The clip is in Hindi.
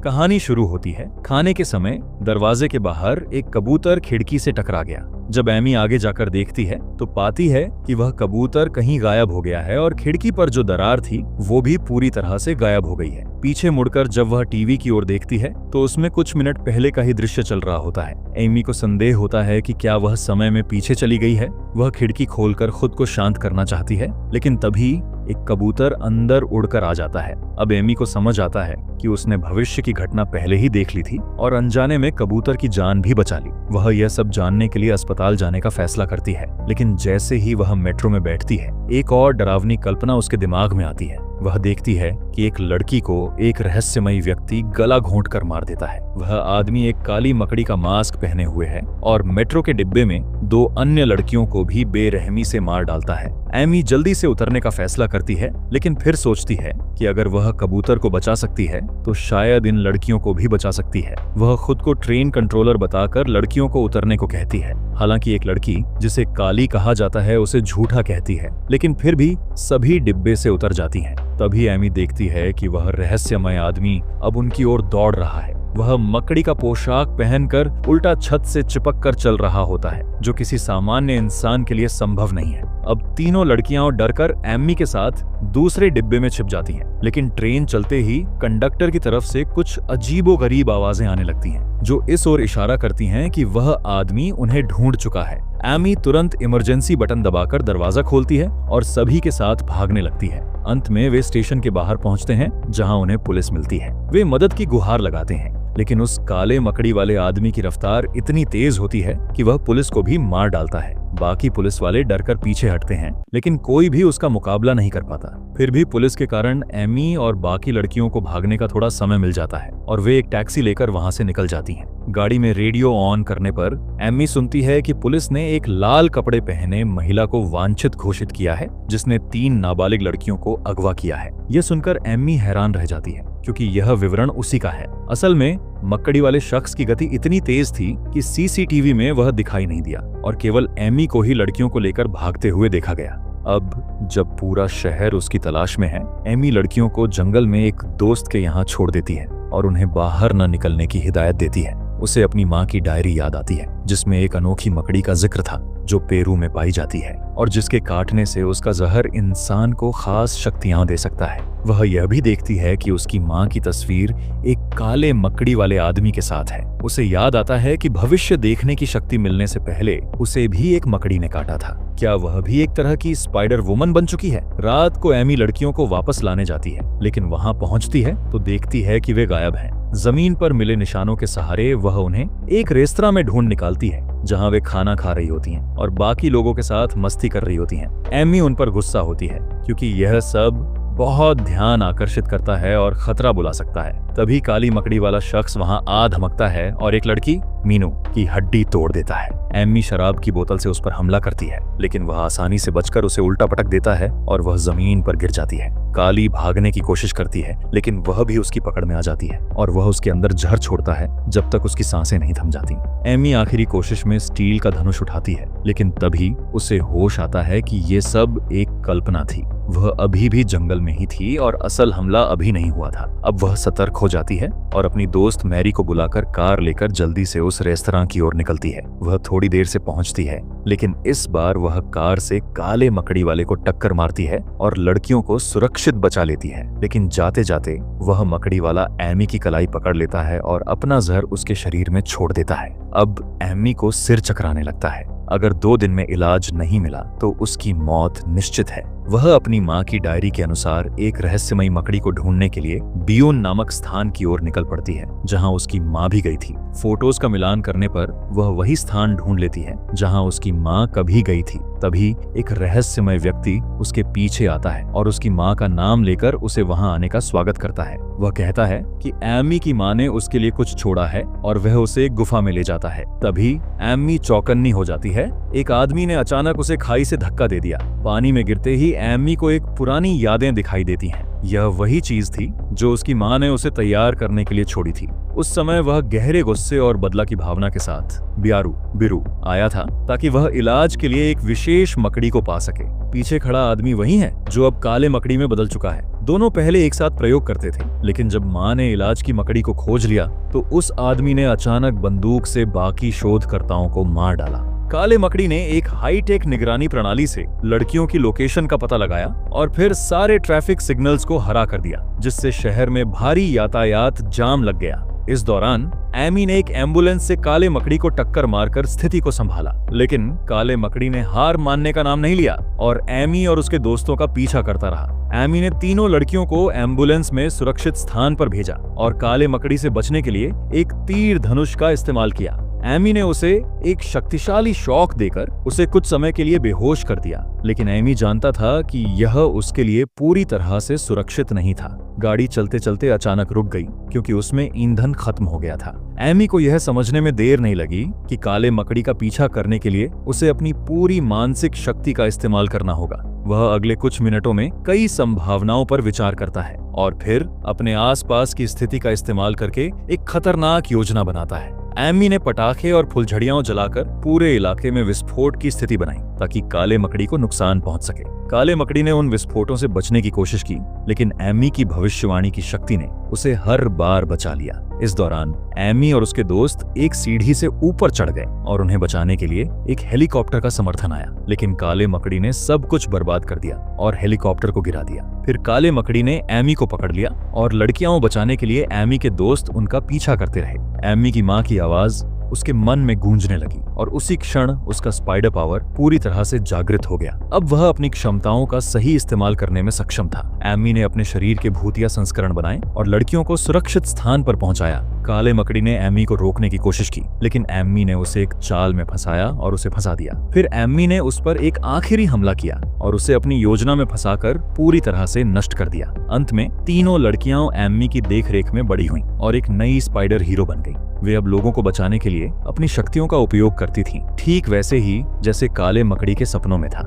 कहानी शुरू होती है। खाने के समय दरवाजे के बाहर एक कबूतर खिड़की से टकरा गया। जब एमी आगे जाकर देखती है तो पाती है कि वह कबूतर कहीं गायब हो गया है और खिड़की पर जो दरार थी वो भी पूरी तरह से गायब हो गई है। पीछे मुड़कर जब वह टीवी की ओर देखती है तो उसमें कुछ मिनट पहले का ही दृश्य चल रहा होता है। एमी को संदेह होता है कि क्या वह समय में पीछे चली गई है। वह खिड़की खोलकर खुद को शांत करना चाहती है, लेकिन तभी एक कबूतर अंदर उड़कर आ जाता है। अब एमी को समझ आता है कि उसने भविष्य की घटना पहले ही देख ली थी और अनजाने में कबूतर की जान भी बचा ली। वह यह सब जानने के लिए अस्पताल जाने का फैसला करती है, लेकिन जैसे ही वह मेट्रो में बैठती है एक और डरावनी कल्पना उसके दिमाग में आती है। वह देखती है कि एक लड़की को एक रहस्यमयी व्यक्ति गला घोंटकर मार देता है। वह आदमी एक काली मकड़ी का मास्क पहने हुए है और मेट्रो के डिब्बे में 2 अन्य लड़कियों को भी बेरहमी से मार डालता है। एमी जल्दी से उतरने का फैसला करती है, लेकिन फिर सोचती है कि अगर वह कबूतर को बचा सकती है तो शायद इन लड़कियों को भी बचा सकती है। वह खुद को ट्रेन कंट्रोलर बताकर लड़कियों को उतरने को कहती है। हालांकि एक लड़की जिसे काली कहा जाता है उसे झूठा कहती है, लेकिन फिर भी सभी डिब्बे से उतर जाती हैं। तभी एमी देखती है कि वह रहस्यमय आदमी अब उनकी ओर दौड़ रहा है। वह मकड़ी का पोशाक पहनकर उल्टा छत से चिपक कर चल रहा होता है, जो किसी सामान्य इंसान के लिए संभव नहीं है। अब तीनों लड़कियां डरकर एमी के साथ दूसरे डिब्बे में छिप जाती हैं, लेकिन ट्रेन चलते ही कंडक्टर की तरफ से कुछ अजीबोगरीब आवाजें आने लगती हैं, जो इस ओर इशारा करती हैं कि वह आदमी उन्हें ढूंढ चुका है। एमी तुरंत इमरजेंसी बटन दबाकर दरवाजा खोलती है और सभी के साथ भागने लगती है। अंत में वे स्टेशन के बाहर पहुंचते हैं, जहां उन्हें पुलिस मिलती है। वे मदद की गुहार लगाते हैं, लेकिन उस काले मकड़ी वाले आदमी की रफ्तार इतनी तेज होती है कि वह पुलिस को भी मार डालता है। बाकी पुलिस वाले डरकर पीछे हटते हैं, लेकिन कोई भी उसका मुकाबला नहीं कर पाता। फिर भी पुलिस के कारण एमी और बाकी लड़कियों को भागने का थोड़ा समय मिल जाता है और वे एक टैक्सी लेकर वहां से निकल जाती हैं। गाड़ी में रेडियो ऑन करने पर एमी सुनती है कि पुलिस ने एक लाल कपड़े पहने महिला को वांछित घोषित किया है, जिसने 3 नाबालिग लड़कियों को अगवा किया है। यह सुनकर एमी हैरान रह जाती है, क्योंकि यह विवरण उसी का है। असल में मकड़ी वाले शख्स की गति इतनी तेज थी कि सीसीटीवी में वह दिखाई नहीं दिया और केवल एमी को ही लड़कियों को लेकर भागते हुए देखा गया। अब जब पूरा शहर उसकी तलाश में है, एमी लड़कियों को जंगल में एक दोस्त के यहाँ छोड़ देती है और उन्हें बाहर न निकलने की हिदायत देती है। उसे अपनी माँ की डायरी याद आती है, जिसमें एक अनोखी मकड़ी का जिक्र था जो पेरू में पाई जाती है और जिसके काटने से उसका जहर इंसान को खास शक्तियां दे सकता है। वह यह भी देखती है कि उसकी माँ की तस्वीर एक काले मकड़ी वाले आदमी के साथ है। उसे याद आता है कि भविष्य देखने की शक्ति मिलने से पहले उसे भी एक मकड़ी ने काटा था। क्या वह भी एक तरह की स्पाइडर वुमन बन चुकी है? रात को एमी लड़कियों को वापस लाने जाती है, लेकिन वहां पहुंचती है तो देखती है कि वे गायब हैं। जमीन पर मिले निशानों के सहारे वह उन्हें एक रेस्तरां में ढूंढ निकालती है, जहां वे खाना खा रही होती हैं और बाकी लोगों के साथ मस्ती कर रही होती हैं। एमी उन पर गुस्सा होती है, क्योंकि यह सब बहुत ध्यान आकर्षित करता है और खतरा बुला सकता है। तभी काली मकड़ी वाला शख्स वहां आ धमकता है और एक लड़की मीनू की हड्डी तोड़ देता है। एमी शराब की बोतल से उस पर हमला करती है, लेकिन वह आसानी से बचकर उसे उल्टा पटक देता है और वह जमीन पर गिर जाती है। काली भागने की कोशिश करती है, लेकिन वह भी उसकी पकड़ में आ जाती है और वह उसके अंदर जहर छोड़ता है जब तक उसकी सांसें नहीं थम जाती। एमी आखिरी कोशिश में स्टील का धनुष उठाती है, लेकिन तभी उसे होश आता है कि ये सब एक कल्पना थी। वह अभी भी जंगल में ही थी और असल हमला अभी नहीं हुआ था। अब वह सतर्क हो जाती है और अपनी दोस्त मैरी को बुलाकर कार लेकर जल्दी से उस रेस्तरां की ओर निकलती है। वह थोड़ी देर से पहुंचती है, लेकिन इस बार वह कार से काले मकड़ी वाले को टक्कर मारती है और लड़कियों को सुरक्षित बचा लेती है। लेकिन जाते जाते वह मकड़ी वाला एमी की कलाई पकड़ लेता है और अपना जहर उसके शरीर में छोड़ देता है। अब एमी को सिर चकराने लगता है। अगर 2 दिन में इलाज नहीं मिला तो उसकी मौत निश्चित है। वह अपनी माँ की डायरी के अनुसार एक रहस्यमयी मकड़ी को ढूंढने के लिए बियोन नामक स्थान की ओर निकल पड़ती है, जहां उसकी माँ भी गई थी। फोटोज का मिलान करने पर वह वही स्थान ढूंढ लेती है जहां उसकी माँ कभी गई थी। तभी एक रहस्यमय व्यक्ति उसके पीछे आता है और उसकी माँ का नाम लेकर उसे वहां आने का स्वागत करता है। वह कहता है कि एमी की माँ ने उसके लिए कुछ छोड़ा है और वह उसे एक गुफा में ले जाता है। तभी एमी चौकन्नी हो जाती है। एक आदमी ने अचानक उसे खाई से धक्का दे दिया। पानी में गिरते ही एमी को एक पुरानी यादें दिखाई देती हैं। यह वही चीज थी जो उसकी माँ ने उसे तैयार करने के लिए छोड़ी थी। उस समय वह गहरे गुस्से और बदला की भावना के साथ बिरू आया था, ताकि वह इलाज के लिए एक विशेष मकड़ी को पा सके। पीछे खड़ा आदमी वही है जो अब काले मकड़ी में बदल चुका है। दोनों पहले एक साथ प्रयोग करते थे, लेकिन जब माँ ने इलाज की मकड़ी को खोज लिया तो उस आदमी ने अचानक बंदूक से बाकी शोधकर्ताओं को मार डाला। काले मकड़ी ने एक हाईटेक निगरानी प्रणाली से लड़कियों की लोकेशन का पता लगाया और फिर सारे ट्रैफिक सिग्नल्स को हरा कर दिया, जिससे शहर में भारी यातायात जाम लग गया। इस दौरान एमी ने एक एम्बुलेंस से काले मकड़ी को टक्कर मारकर स्थिति को संभाला, लेकिन काले मकड़ी ने हार मानने का नाम नहीं लिया और एमी और उसके दोस्तों का पीछा करता रहा। एमी ने तीनों लड़कियों को एम्बुलेंस में सुरक्षित स्थान पर भेजा और काले मकड़ी से बचने के लिए एक तीर धनुष का इस्तेमाल किया। एमी ने उसे एक शक्तिशाली शॉक देकर उसे कुछ समय के लिए बेहोश कर दिया, लेकिन एमी जानता था कि यह उसके लिए पूरी तरह से सुरक्षित नहीं था। गाड़ी चलते चलते अचानक रुक गई क्योंकि उसमें ईंधन खत्म हो गया था। एमी को यह समझने में देर नहीं लगी कि काले मकड़ी का पीछा करने के लिए उसे अपनी पूरी मानसिक शक्ति का इस्तेमाल करना होगा। वह अगले कुछ मिनटों में कई संभावनाओं पर विचार करता है और फिर अपने आसपास की स्थिति का इस्तेमाल करके एक खतरनाक योजना बनाता है। एमी ने पटाखे और फुलझड़ियां जलाकर पूरे इलाके में विस्फोट की स्थिति बनाई ताकि काले मकड़ी को नुकसान पहुंच सके। काले मकड़ी ने उन विस्फोटों से बचने की कोशिश की, लेकिन एमी की भविष्यवाणी की शक्ति ने उसे हर बार बचा लिया। इस दौरान एमी और उसके दोस्त एक सीढ़ी से ऊपर चढ़ गए और उन्हें बचाने के लिए एक हेलीकॉप्टर का समर्थन आया, लेकिन काले मकड़ी ने सब कुछ बर्बाद कर दिया और हेलीकॉप्टर को गिरा दिया। फिर काले मकड़ी ने एमी को पकड़ लिया और लड़कियों बचाने के लिए एमी के दोस्त उनका पीछा करते रहे। एमी की माँ की आवाज उसके मन में गूंजने लगी और उसी क्षण उसका स्पाइडर पावर पूरी तरह से जागृत हो गया। अब वह अपनी क्षमताओं का सही इस्तेमाल करने में सक्षम था। एमी ने अपने शरीर के भूतिया संस्करण बनाए और लड़कियों को सुरक्षित स्थान पर पहुंचाया। काले मकड़ी ने एमी को रोकने की कोशिश की, लेकिन एमी ने उसे एक चाल में फंसाया और उसे फंसा दिया। फिर एमी ने उस पर एक आखिरी हमला किया और उसे अपनी योजना में फंसाकर पूरी तरह से नष्ट कर दिया। अंत में तीनों लड़कियां एमी की देखरेख में बड़ी हुईं और एक नई स्पाइडर हीरो बन गई। वे अब लोगों को बचाने के लिए अपनी शक्तियों का उपयोग करती थीं, ठीक वैसे ही जैसे काले मकड़ी के सपनों में था।